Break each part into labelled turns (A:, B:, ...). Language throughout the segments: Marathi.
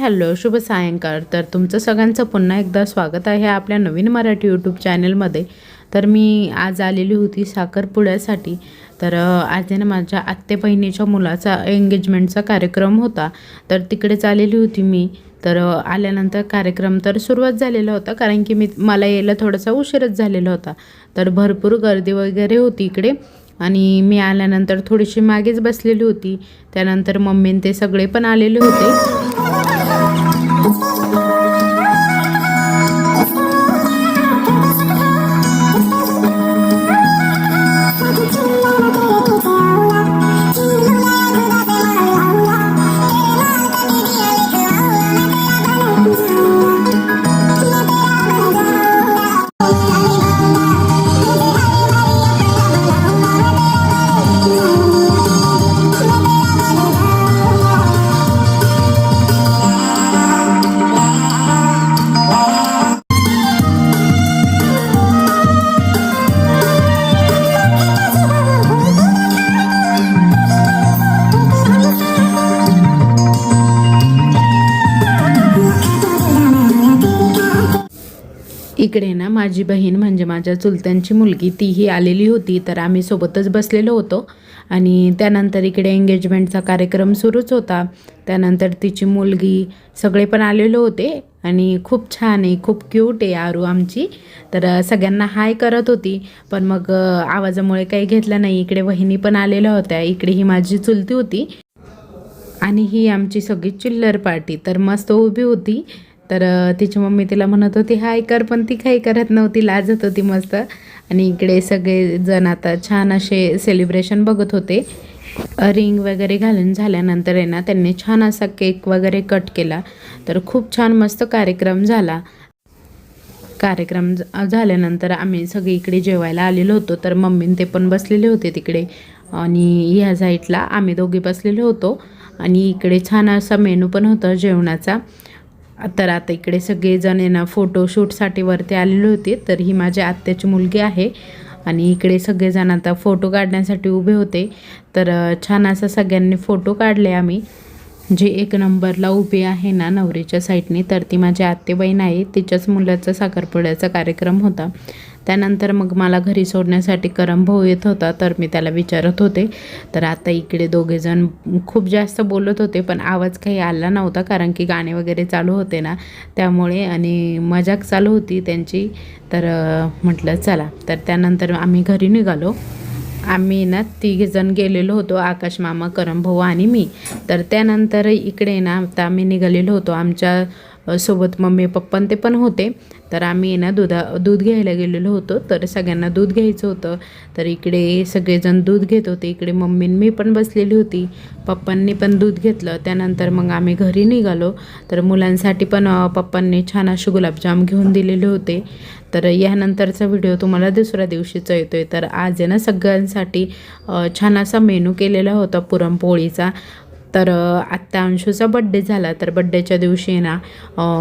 A: हॅलो, शुभ सायंकाळ. तर तुमचं सगळ्यांचं पुन्हा एकदा स्वागत आहे आपल्या नवीन मराठी यूट्यूब चॅनलमध्ये. तर मी आज आलेली होती साखरपुड्यासाठी. तर आज आहे ना माझ्या आत्ते बहिणीच्या मुलाचा एंगेजमेंटचा कार्यक्रम होता. तर तिकडेच आलेली होती मी. तर आल्यानंतर कार्यक्रम तर सुरुवात झालेला होता, कारण की मला यायला थोडासा उशीरच झालेला होता. तर भरपूर गर्दी वगैरे होती इकडे. आणि मी आल्यानंतर थोडीशी मागेच बसलेली होती. त्यानंतर मम्मीन ते सगळे पण आलेले होते. इकडे ना माझी बहीण म्हणजे माझ्या चुलत्यांची मुलगी तीही आलेली होती. तर आम्ही सोबतच बसलेलो होतो. आणि त्यानंतर इकडे एंगेजमेंटचा कार्यक्रम सुरूच होता. त्यानंतर तिची मुलगी सगळे पण आलेले होते. आणि खूप छान आहे, खूप क्यूट आहे आरू आमची. तर सगळ्यांना हाय करत होती, पण मग आवाजामुळे काही घेतलं नाही. इकडे वहिनी पण आलेल्या होत्या. इकडे ही माझी चुलती होती आणि ही आमची सगळी चिल्लर पार्टी. तर मस्त उभी होती. तर तिची मम्मी तिला म्हणत होती हाय कर, पण ती काही करत नव्हती, लाजत होती मस्त. आणि इकडे सगळे जण आता छान असे सेलिब्रेशन बघत होते. रिंग वगैरे घालून झाल्यानंतर आहे ना त्यांनी छान असा केक वगैरे कट केला. तर खूप छान मस्त कार्यक्रम झाला. कार्यक्रम झाल्यानंतर आम्ही सगळे इकडे जेवायला आलेलो होतो. तर मम्मीन ते पण बसलेले होते तिकडे आणि ह्या साईडला आम्ही दोघे बसलेलो होतो. आणि इकडे छान असा मेनू पण होता जेवणाचा. तर आता इकडे सगळेजण आहे ना फोटोशूटसाठी वरती आलेले होते. तर ही माझ्या आत्याची मुलगी आहे आणि इकडे सगळेजण आता फोटो काढण्यासाठी उभे होते. तर छान असं सगळ्यांनी फोटो काढले आम्ही. जे एक नंबरला उभी आहे ना नवरीच्या साईडने, तर ती माझी आत्तेबहीण आहे. तिच्याच मुलाचा साखरपुड्याचा कार्यक्रम होता. त्यानंतर मग मला घरी सोडण्यासाठी करम भाऊ येत होता. तर मी त्याला विचारत होते. तर आता इकडे दोघेजण खूप जास्त बोलत होते, पण आवाज काही आला नव्हता, कारण की गाणे वगैरे चालू होते ना त्यामुळे, आणि मजाक चालू होती त्यांची. तर म्हटलं चला. तर त्यानंतर आम्ही घरी निघालो. आम्ही ना तिघेजण गेलेलो होतो, आकाश मामा, करम भाऊ आणि मी. तर त्यानंतर इकडे ना आता आम्ही निघालेलो होतो. आमच्या सोबत मम्मी पप्पा ते पण होते. तर आम्ही ना दूध घ्यायला गेलेलो होतो. तर सगळ्यांना दूध घ्यायचं होतं. तर इकडे सगळेजण दूध घेत होते. इकडे मम्मीन मी पण बसलेली होती. पप्पांनी पण दूध घेतलं. त्यानंतर मग आम्ही घरी निघालो. तर मुलांसाठी पण पप्पांनी छान असे गुलाबजाम घेऊन दिलेले होते. तर यानंतरचा व्हिडिओ तुम्हाला दुसऱ्या दिवशीचा येतो आहे. तर आज आहे ना सगळ्यांसाठी छान असा मेनू केलेला होता पुरणपोळीचा. तर आत्ता अंशूचा बड्डे झाला. तर बड्डेच्या दिवशी ना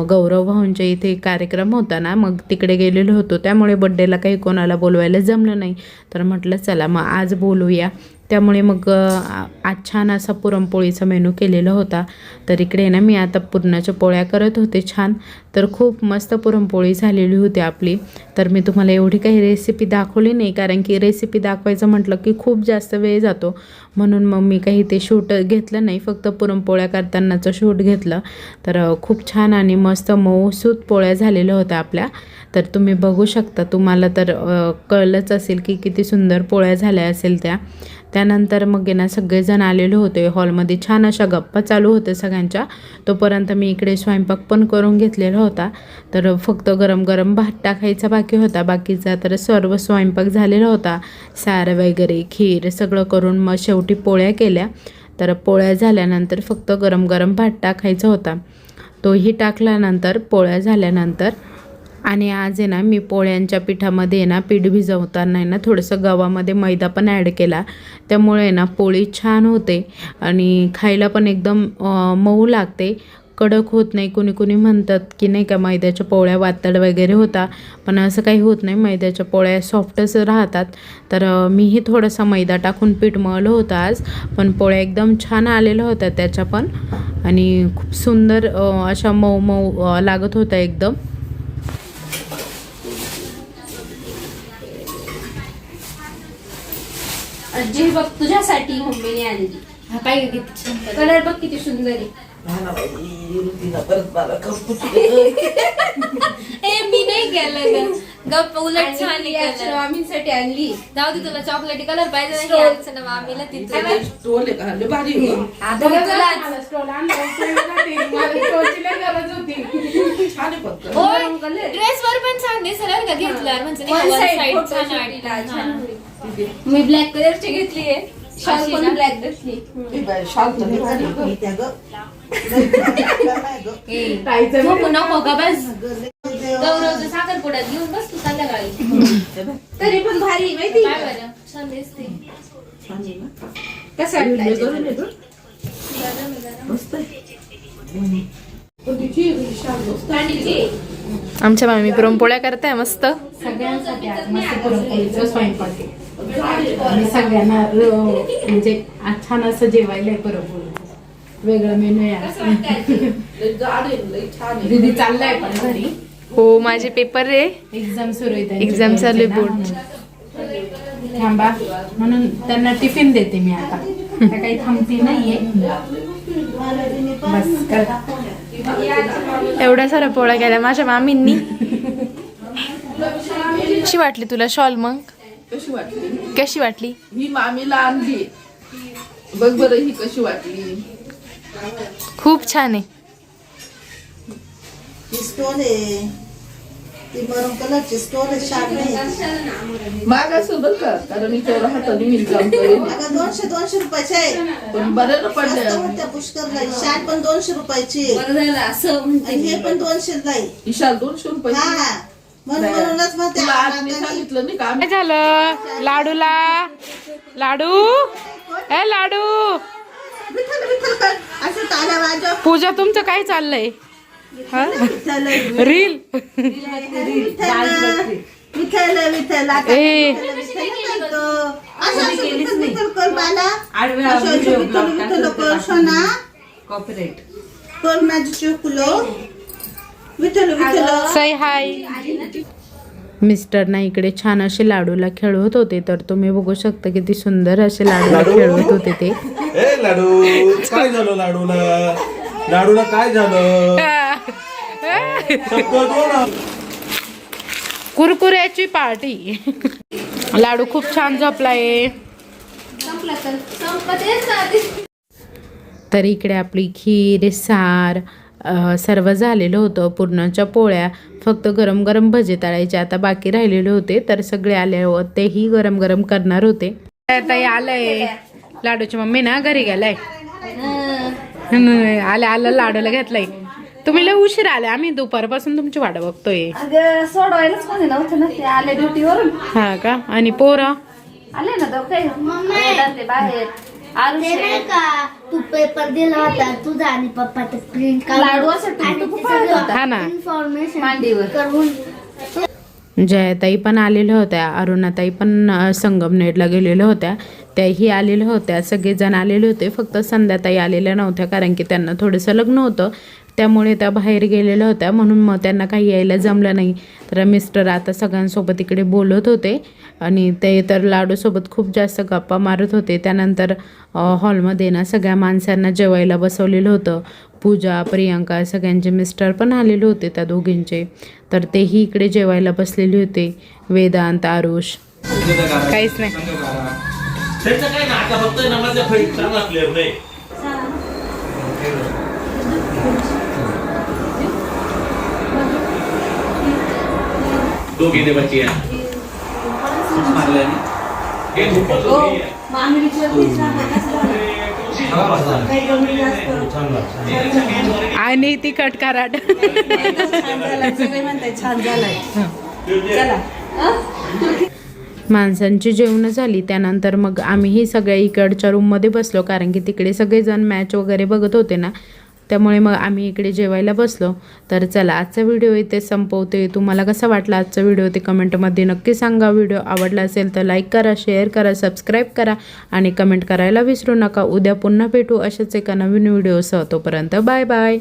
A: गौरव भाऊंच्या इथे कार्यक्रम होता ना, मग तिकडे गेलेलो होतो. त्यामुळे बड्डेला काही कोणाला बोलवायला जमलं नाही. तर म्हटलं चला मग आज बोलूया. त्यामुळे मग आज छान असा पुरणपोळीचा मेनू केलेला होता. तर इकडे ना मी आता पुरणाच्या पोळ्या करत होते छान. तर खूप मस्त पुरणपोळी झालेली होती आपली. तर मी तुम्हाला एवढी काही रेसिपी दाखवली नाही, कारण की रेसिपी दाखवायचं म्हटलं की खूप जास्त वेळ जातो. म्हणून मग मी काही ते शूट घेतलं नाही, फक्त पुरणपोळ्या करतानाचं शूट घेतलं. तर खूप छान आणि मस्त मऊसूत पोळ्या झालेल्या होत्या आपल्या. तर तुम्ही बघू शकता, तुम्हाला तर कळलंच असेल की किती सुंदर पोळ्या झाल्या असेल त्या. त्यानंतर मग ना सगळेजण आलेले होते. हॉलमध्ये छान अशा गप्पा चालू होत्या सगळ्यांच्या. तोपर्यंत मी इकडे स्वयंपाक पण करून घेतलेला होता. तर फक्त गरम गरम भात टाकायचा बाकी होता. बाकीचा तर सर्व स्वयंपाक झालेला होता. सार वगैरे, खीर सगळं करून मग शेवटी पोळ्या केल्या. तर पोळ्या झाल्यानंतर फक्त गरम गरम भात टाकायचा होता. तोही टाकल्यानंतर पोळ्या झाल्यानंतर आणि आज आहे ना मी पोळ्यांच्या पिठामध्ये ना पीठ भिजवताना आहे ना थोडंसं गव्हामध्ये मैदा पण ॲड केला. त्यामुळे ना पोळी छान होते आणि खायला पण एकदम मऊ लागते, कडक होत नाही. कुणी कुणी म्हणतात की नाही का मैद्याच्या पोळ्या वातड वगैरे होता, पण असं काही होत नाही. मैद्याच्या पोळ्या सॉफ्टच राहतात. तर मीही थोडासा मैदा टाकून पीठ मळलं होतं आज, पण पोळ्या एकदम छान आलेल्या होत्या त्याच्या पण. आणि खूप सुंदर अशा मऊ मऊ लागत होत्या एकदम.
B: आजी बघ तुझ्यासाठी मम्मीने आणली. हा काय कलर बघ किती सुंदर आहे. मी नाही केलं गप्प उलट छान आहे. मामीसाठी आणली. जाऊ दे तुला चॉकलेटी कलर पाहिजे नाही ना मामीला तिथे स्टोल आहे भारी. ड्रेस वर पण छान दिसणार का घेतल्यावर म्हणजे मी ब्लॅक कलरची घेतली आहे. शॉल पण ब्लॅक घेतली. नको का बस गौरवचं साखरपुड्यात घेऊन बस तू संध्याकाळी. तरी पण भारी माहिती काय बरं छान दिसते. कसं
A: आमच्या मामी पुरणपोळ्या करताय मस्त.
B: सगळ्यांसाठी मस्त पुरणपोळीचं स्वयंपाक आहे. सगळ्यांना म्हणजे छान असं जेवायला आहे पुरणपोळीचं. वेगळं मेनू आहे. दीदी चाललंय पण घरी.
A: हो माझे पेपर आहे.
B: एक्झाम सुरू आहे.
A: एक्झाम चालू आहे बोर्ड.
B: थांबा म्हणून त्यांना टिफिन देते मी आता. त्या काही थांबती नाहीये. बस करा.
A: एवढ्या साऱ्या पोळ्या केल्या माझ्या मामींनी. कशी वाटली तुला शॉल मग? कशी वाटली?
C: ही मामीला आणली बघ बरं ही कशी वाटली.
A: खूप छान आहे.
D: स्टोल आहे ती मरून कलरची स्टोल आहे. शाल नाही
C: माग असं बघ का कारण इथं हाताने मी काम करेन.
D: अगं 200 रुपयाचे आहे.
C: पण बरं ना पडलं.
D: होत्या पुष्करला. शाल पण 200 रुपयाची
B: असं
D: आणि हे पण 200 ला आहे.
C: विशाल 200 रुपये.
D: हा म्हणूनच म्हणते
C: तुला आज मी सांगितलं नाही का
A: काय झालं लाडूला? लाडू ए लाडू.
D: विठ्ठल विठ्ठल कर असं टाळ्या वाजव.
A: पूजा तुमचं काय चाललंय?
D: विठ्ठल
A: रील.
D: विठ्ठल विठ्ठल आता
A: ए
D: विठ्ठल करतो. असं विठ्ठल विठ्ठल कर बाला. असं विठ्ठल विठ्ठल कर सोना. कॉपरेट कर माझी चोकुलो. विठ्ठल विठ्ठल.
A: say हाय. मिस्टर इकडे छान असे लाडूला खेळवत होते. तर तुम्ही बघू शकता किती सुंदर असे लाडूला खेळवत होते ते.
E: ए लाडू काय झालं लाडूला? लाडूला काय झालं? शब्द बोल.
A: कुरकुऱ्याची पार्टी. लाडू खूप छान झोपलाय. तर इकडे आपली खीर सार सर्व झालेलं होतं. पुरणाच्या पोळ्या फक्त गरम गरम भजे तळायचे आता बाकी राहिलेले होते. तर सगळे आले तेही गरम गरम करणार होते. ताई आलंय लाडूची मम्मी ना घरी गेलाय. आलं लाडूला घेतलाय. तुम्ही लय उशीर आले. आम्ही दुपारपासून तुमची वाट बघतोय.
B: सोडवायलाच कोणी नव्हतं ना. ते आले ड्युटीवरून.
A: हा का? आणि पोरं
B: आले ना दोघे बाहेर.
F: तू पेपर दिला होता तुझा आणि पप्पाचा प्रिंट
B: लाडू असं
A: हा ना.
F: इन्फॉर्मेशन
B: मांडीवर
F: करून.
A: जयाताई पण आलेल्या होत्या. अरुणाताई पण संगमनेरला गेलेल्या होत्या. त्याही आलेल्या होत्या. सगळेजण आलेले होते. फक्त संध्याताई आलेल्या नव्हत्या कारण की त्यांना थोडंसं लग्न होतं. त्यामुळे त्या बाहेर गेलेल्या होत्या म्हणून मग त्यांना काही यायला जमलं नाही. तर मिस्टर आता सगळ्यांसोबत इकडे बोलत होते आणि ते तर लाडूसोबत खूप जास्त गप्पा मारत होते. त्यानंतर हॉलमध्ये ना सगळ्या माणसांना जेवायला बसवलेलं होतं. पूजा प्रियांका सगळ्यांचे मिस्टर पण आलेले होते त्या दोघींचे. तर तेही इकडे जेवायला बसलेले होते. वेदांत आरुष काहीच नाही.
E: त्याचं काय ना आता फक्त नमाजच्या फळीत चांगला प्लेअर नाही. दोघे दे बच्चे
A: आणि ती कटकाराट. माणसांची जेवणं झाली त्यानंतर मग आम्हीही सगळ्या इकडच्या रूममध्ये बसलो कारण की तिकडे सगळेजण मॅच वगैरे बघत होते ना. त्यामुळे मग आम्ही इकडे जेवायला बसलो. तर चला आजचा व्हिडिओ इथे संपवते. तुम्हाला कसा वाटला आजचा व्हिडिओ ते कमेंटमध्ये नक्की सांगा. व्हिडिओ आवडला असेल तर लाईक करा, शेअर करा, सबस्क्राईब करा आणि कमेंट करायला विसरू नका. उद्या पुन्हा भेटू अशाच एका नवीन व्हिडिओसह. तोपर्यंत बाय बाय.